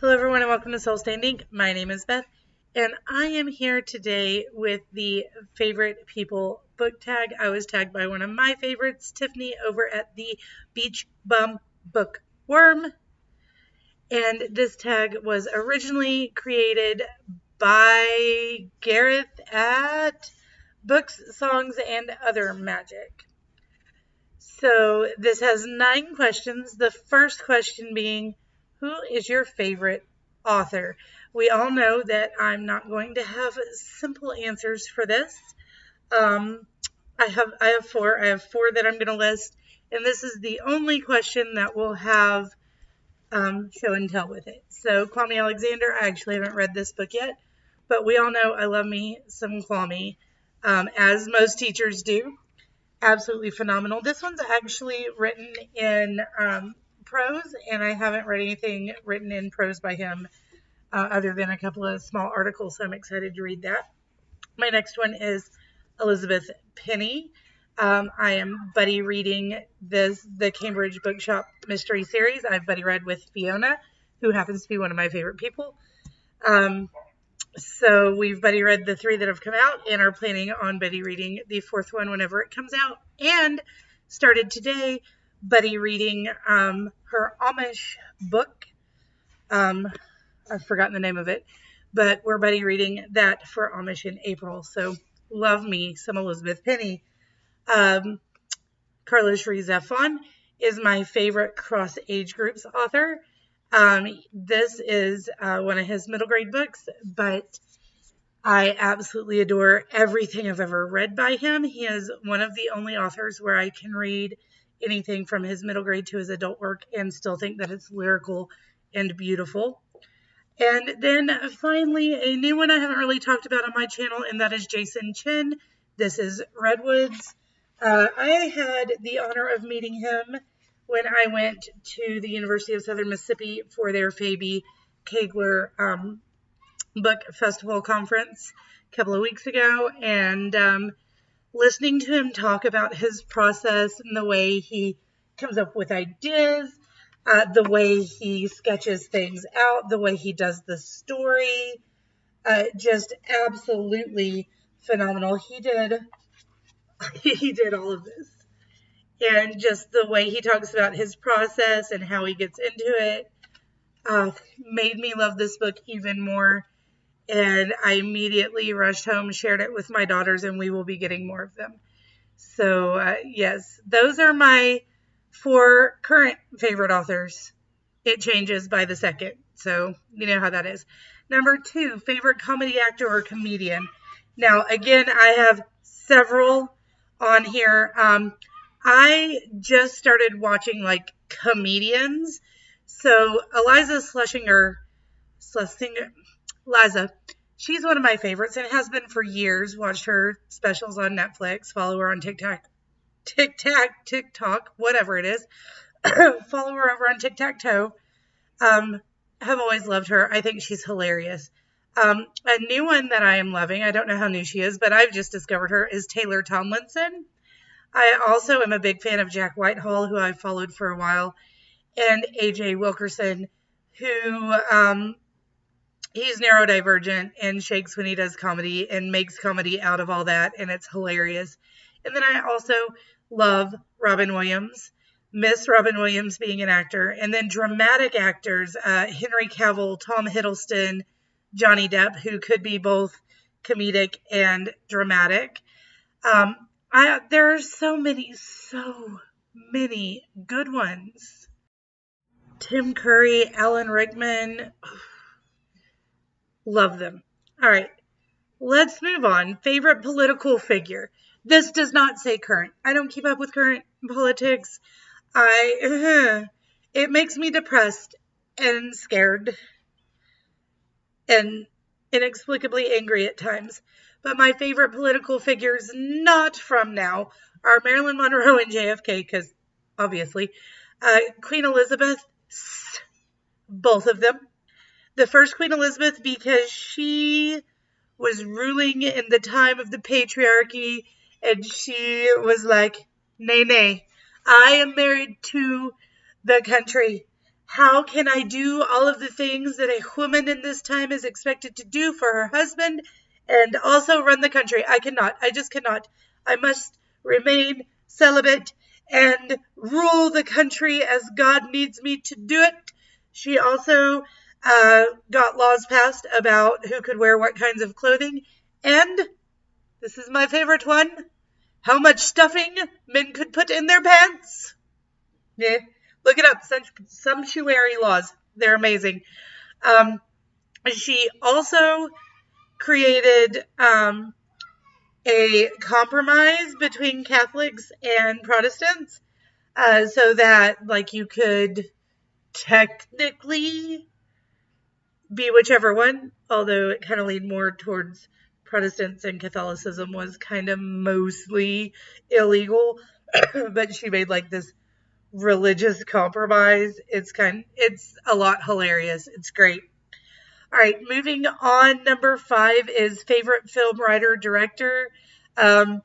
Hello everyone and welcome to Soul Standing. My name is Beth and I am here today with the Favorite People book tag. I was tagged by one of my favorites, Tiffany, over at the Beach Bum Bookworm. And this tag was originally created by Gareth at Books, Songs, and Other Magic. So this has 9 questions. The first question being, who is your favorite author? We all know that I'm not going to have simple answers for this. I have 4. I have 4 that I'm going to list, and this is the only question that will have show and tell with it. So Kwame Alexander, I actually haven't read this book yet, but we all know I love me some Kwame, as most teachers do. Absolutely phenomenal. This one's actually written in prose, and I haven't read anything written in prose by him other than a couple of small articles, so I'm excited to read that. My next one is Elizabeth Penny. I am buddy reading the Cambridge Bookshop Mystery Series. I've buddy read with Fiona, who happens to be one of my favorite people. So we've buddy read the 3 that have come out and are planning on buddy reading the 4th one whenever it comes out, and started today buddy reading her Amish book. I've forgotten the name of it, but we're buddy reading that for Amish in April. So love me some Elizabeth Penny. Carlos Rizafon is my favorite cross age groups author. This is one of his middle grade books, but I absolutely adore everything I've ever read by him. He is one of the only authors where I can read anything from his middle grade to his adult work and still think that it's lyrical and beautiful. And then finally, a new one I haven't really talked about on my channel, and that is Jason Chin. This is Redwoods. I had the honor of meeting him when I went to the University of Southern Mississippi for their Fabi Kegler book festival conference a couple of weeks ago, and listening to him talk about his process and the way he comes up with ideas, the way he sketches things out, the way he does the story, just absolutely phenomenal. He did all of this. And just the way he talks about his process and how he gets into it made me love this book even more. And I immediately rushed home, shared it with my daughters, and we will be getting more of them. So, yes, those are my 4 current favorite authors. It changes by the second, so you know how that is. Number 2, favorite comedy actor or comedian. Now, again, I have several on here. I just started watching like comedians. So Liza, she's one of my favorites and has been for years. Watched her specials on Netflix. Follow her on TikTok, whatever it is. Follow her over on Tic-Tac-Toe. Have always loved her. I think she's hilarious. A new one that I am loving, I don't know how new she is, but I've just discovered her, is Taylor Tomlinson. I also am a big fan of Jack Whitehall, who I've followed for a while, and AJ Wilkerson, who he's neurodivergent and shakes when he does comedy and makes comedy out of all that, and it's hilarious. And then I also love Robin Williams, Miss Robin Williams being an actor, and then dramatic actors, Henry Cavill, Tom Hiddleston, Johnny Depp, who could be both comedic and dramatic. There are so many good ones. Tim Curry, Alan Rickman, love them. All right, let's move on. Favorite political figure. This does not say current. I don't keep up with current politics. It makes me depressed and scared and inexplicably angry at times. But my favorite political figures, not from now, are Marilyn Monroe and JFK, because obviously. Queen Elizabeth, both of them. The first Queen Elizabeth, because she was ruling in the time of the patriarchy, and she was like, nay, nay, I am married to the country. How can I do all of the things that a woman in this time is expected to do for her husband and also run the country? I cannot. I just cannot. I must remain celibate and rule the country as God needs me to do it. She also got laws passed about who could wear what kinds of clothing. And this is my favorite one, how much stuffing men could put in their pants. Yeah, look it up. Sumptuary laws. They're amazing. She also created a compromise between Catholics and Protestants so that, like, you could technically be whichever one, although it kind of leaned more towards Protestants, and Catholicism was kind of mostly illegal. But she made like this religious compromise. It's a lot hilarious. It's great. All right, moving on. Number 5 is favorite film writer director. I'm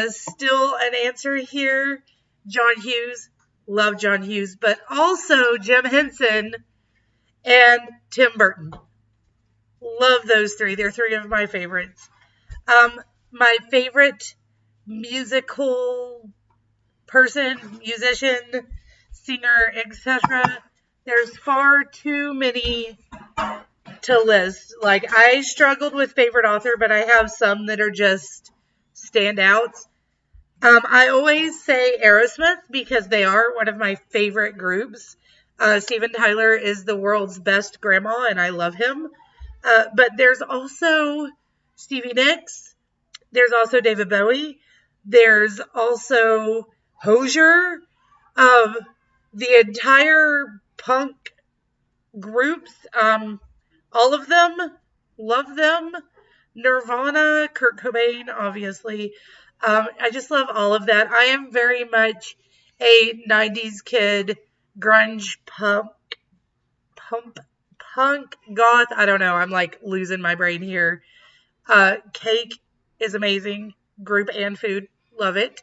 still an answer here. John Hughes. Love John Hughes, but also Jim Henson and Tim Burton. Love those 3. They're 3 of my favorites. My favorite musical person, musician, singer, etc. There's far too many to list. Like, I struggled with favorite author, but I have some that are just standouts. I always say Aerosmith because they are one of my favorite groups. Steven Tyler is the world's best grandma, and I love him. But there's also Stevie Nicks. There's also David Bowie. There's also Hozier. The entire punk groups, all of them, love them. Nirvana, Kurt Cobain, obviously. I just love all of that. I am very much a 90s kid, grunge, punk, goth. I don't know. I'm like losing my brain here. Cake is amazing. Group and food. Love it.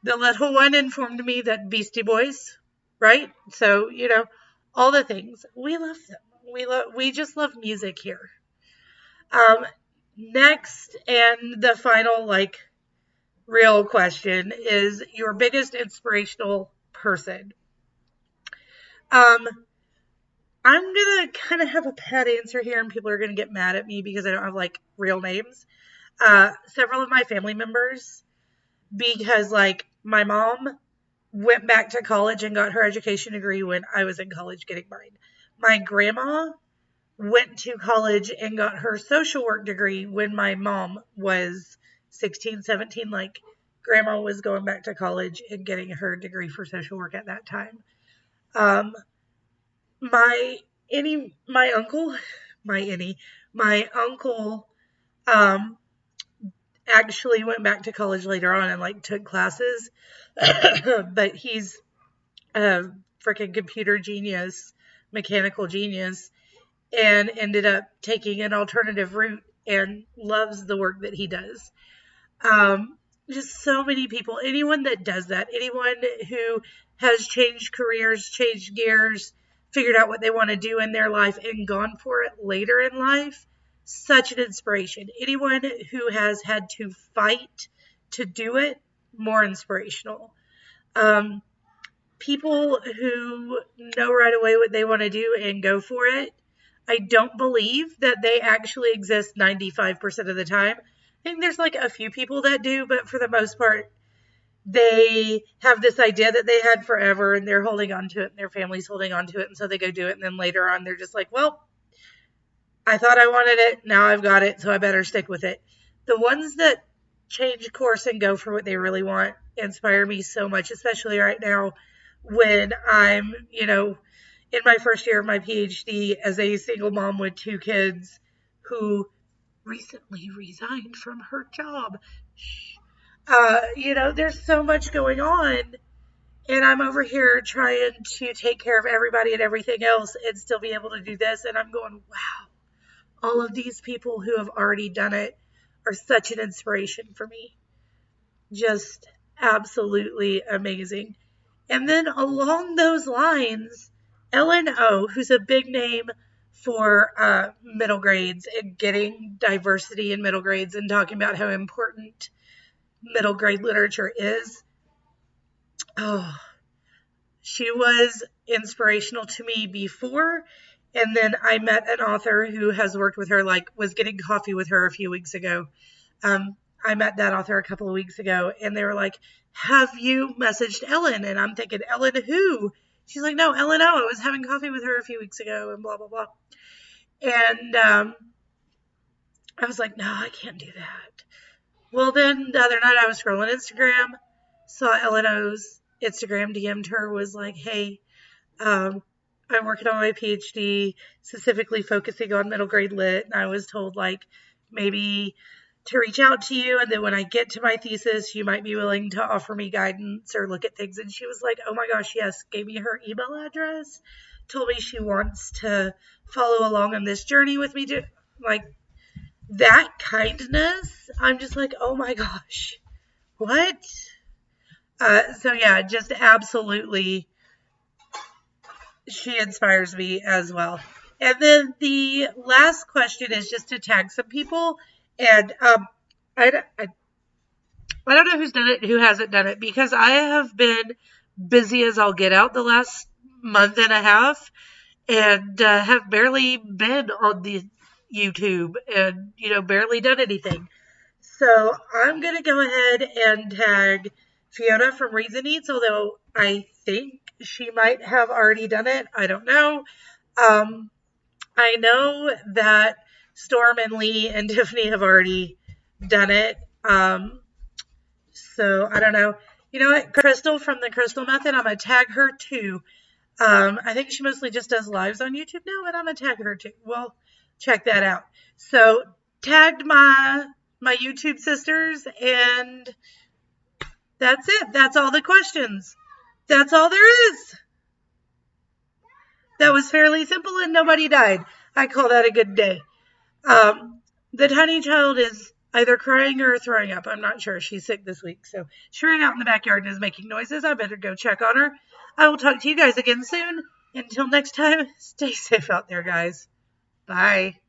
The little one informed me that Beastie Boys, right? So, all the things. We love them. We just love music here. Next, and the final, real question is your biggest inspirational person. I'm going to kind of have a pat answer here, and people are going to get mad at me because I don't have, real names. Several of my family members, because, my mom went back to college and got her education degree when I was in college getting mine. My grandma went to college and got her social work degree when my mom was 16, 17. Grandma was going back to college and getting her degree for social work at that time. My uncle actually went back to college later on and took classes, but he's a freaking computer genius, mechanical genius, and ended up taking an alternative route and loves the work that he does. Just so many people, anyone that does that, anyone who has changed careers, changed gears, figured out what they want to do in their life and gone for it later in life, such an inspiration. Anyone who has had to fight to do it, more inspirational. People who know right away what they want to do and go for it, I don't believe that they actually exist 95% of the time. I think there's a few people that do, but for the most part, they have this idea that they had forever and they're holding on to it and their family's holding on to it. And so they go do it. And then later on, they're just like, well, I thought I wanted it. Now I've got it. So I better stick with it. The ones that change course and go for what they really want inspire me so much, especially right now when I'm, in my first year of my PhD as a single mom with 2 kids who recently resigned from her job. There's so much going on, and I'm over here trying to take care of everybody and everything else and still be able to do this. And I'm going, wow, all of these people who have already done it are such an inspiration for me. Just absolutely amazing. And then along those lines, Ellen O, who's a big name for middle grades and getting diversity in middle grades and talking about how important middle grade literature is. Oh, she was inspirational to me before. And then I met an author who has worked with her, like was getting coffee with her a few weeks ago. I met that author a couple of weeks ago, and they were like, have you messaged Ellen? And I'm thinking, Ellen who? She's like, no, Ellen O. I was having coffee with her a few weeks ago, and blah, blah, blah. And I was like, no, I can't do that. Well, then the other night I was scrolling Instagram, saw Ellen O's Instagram, DM'd her, was like, hey, I'm working on my PhD, specifically focusing on middle grade lit. And I was told, like, maybe to reach out to you. And then when I get to my thesis, you might be willing to offer me guidance or look at things. And she was like, oh my gosh, yes, gave me her email address, told me she wants to follow along on this journey with me. Like, that kindness, I'm just like, oh my gosh, what? So yeah, just absolutely, she inspires me as well. And then the last question is just to tag some people. And I don't know who's done it, who hasn't done it, because I have been busy as I'll get out the last month and a half and have barely been on the YouTube and, barely done anything. So I'm going to go ahead and tag Fiona from Reason Eats, although I think she might have already done it. I don't know. I know that Storm and Lee and Tiffany have already done it. So I don't know. You know what? Crystal from the Crystal Method, I'm going to tag her too. I think she mostly just does lives on YouTube now, but I'm going to tag her too. Well, check that out. So tagged my YouTube sisters, and that's it. That's all the questions. That's all there is. That was fairly simple and nobody died. I call that a good day. The tiny child is either crying or throwing up. I'm not sure. She's sick this week. So she ran out in the backyard and is making noises. I better go check on her. I will talk to you guys again soon. Until next time, stay safe out there, guys. Bye.